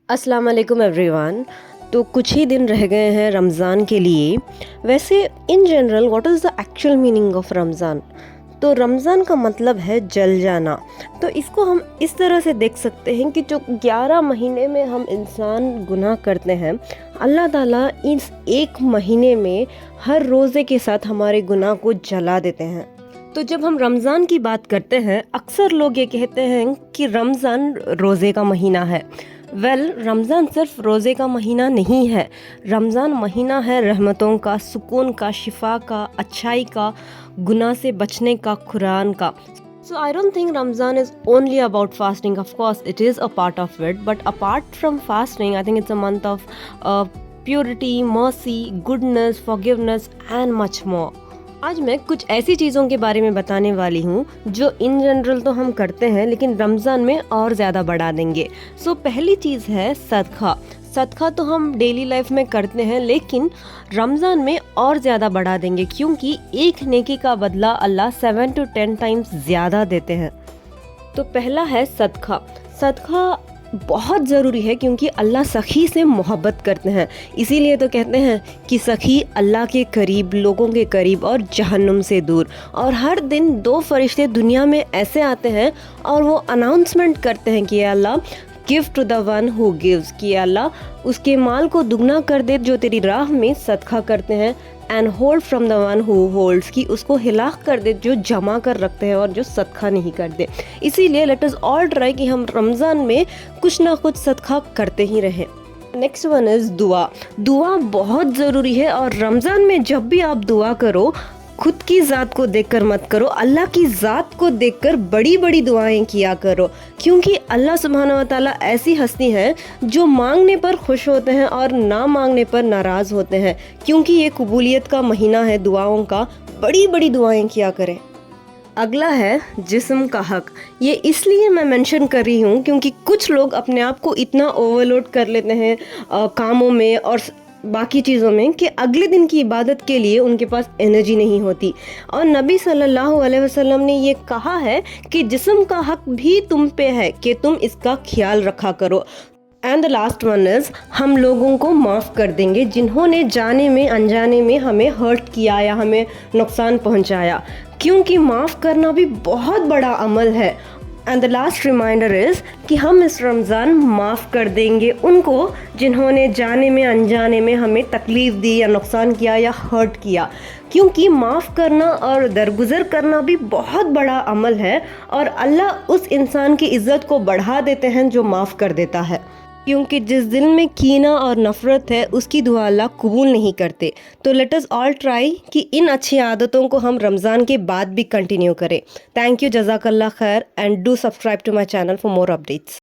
अस्सलाम वालेकुम एवरीवन। तो कुछ ही दिन रह गए हैं रमज़ान के लिए। वैसे in general what is the actual meaning of Ramzan? तो रमज़ान का मतलब है जल जाना। तो इसको हम इस तरह से देख सकते हैं कि जो 11 महीने में हम इंसान गुनाह करते हैं, अल्लाह ताला इस एक महीने में हर रोज़े के साथ हमारे गुनाह को जला देते हैं। तो जब हम रमज़ान की बात करते हैं, अक्सर लोग ये कहते हैं कि रमज़ान रोज़े का महीना है। रमज़ान सिर्फ रोज़े का महीना नहीं है। रमज़ान महीना है रहमतों का, सुकून का, शिफा का, अच्छाई का, गुनाह से बचने का, कुरान का। So I don't think Ramzan is only about fasting. Of course, it is a part of it. But apart from fasting, I think it's a month of purity, mercy, goodness, forgiveness and much more. आज मैं कुछ ऐसी चीज़ों के बारे में बताने वाली हूँ जो इन जनरल तो हम करते हैं लेकिन रमज़ान में और ज़्यादा बढ़ा देंगे। सो पहली चीज़ है सदका। सदका तो हम डेली लाइफ में करते हैं लेकिन रमज़ान में और ज़्यादा बढ़ा देंगे, क्योंकि एक नेकी का बदला अल्लाह 7 to 10 टाइम्स ज़्यादा देते हैं। तो पहला है सदका। सदका बहुत ज़रूरी है क्योंकि अल्लाह सखी से मोहब्बत करते हैं। इसीलिए तो कहते हैं कि सखी अल्लाह के करीब, लोगों के करीब और जहन्नुम से दूर। और हर दिन 2 फरिश्ते दुनिया में ऐसे आते हैं और वो अनाउंसमेंट करते हैं कि Allah give to the one who gives, कि अल्लाह उसके माल को दुगना कर दे जो तेरी राह में सदका करते हैं, and hold from the one who holds, कि उसको हिलाक कर दे जो जमा कर रखते हैं और जो सदका नहीं करते। इसीलिए लेट अस ऑल ट्राई कि हम रमज़ान में कुछ ना कुछ सदका करते ही रहें। नेक्स्ट वन इज़ दुआ। दुआ बहुत ज़रूरी है और रमज़ान में जब भी आप दुआ करो, खुद की ज़ात को देखकर मत करो, अल्लाह की ज़ात को देखकर बड़ी बड़ी दुआएं किया करो, क्योंकि अल्लाह सुब्हानहू व तआला ऐसी हस्ती है जो मांगने पर खुश होते हैं और ना मांगने पर नाराज़ होते हैं। क्योंकि ये कबूलियत का महीना है दुआओं का, बड़ी बड़ी दुआएं किया करें। अगला है जिस्म का हक। ये इसलिए मैं मेंशन कर रही हूँ क्योंकि कुछ लोग अपने आप को इतना ओवरलोड कर लेते हैं कामों में और बाकी चीज़ों में कि अगले दिन की इबादत के लिए उनके पास एनर्जी नहीं होती। और नबी सल्लल्लाहु अलैहि वसल्लम ने ये कहा है कि जिस्म का हक भी तुम पे है कि तुम इसका ख्याल रखा करो। And the last one is हम लोगों को माफ़ कर देंगे जिन्होंने जाने में अनजाने में हमें हर्ट किया या हमें नुकसान पहुंचाया, क्योंकि माफ़ करना भी बहुत बड़ा अमल है। And the last reminder is कि हम इस रमज़ान माफ़ कर देंगे उनको जिन्होंने जाने में अनजाने में हमें तकलीफ़ दी या नुकसान किया या हर्ट किया, क्योंकि माफ़ करना और दरगुज़र करना भी बहुत बड़ा अमल है और अल्लाह उस इंसान की इज़्ज़त को बढ़ा देते हैं जो माफ़ कर देता है। क्योंकि जिस दिल में कीना और नफ़रत है उसकी दुआ अल्लाह कबूल नहीं करते। तो लेट अस ऑल ट्राई कि इन अच्छी आदतों को हम रमज़ान के बाद भी कंटिन्यू करें। थैंक यू, जज़ाकल्लाह खैर, and do subscribe to my channel for more updates.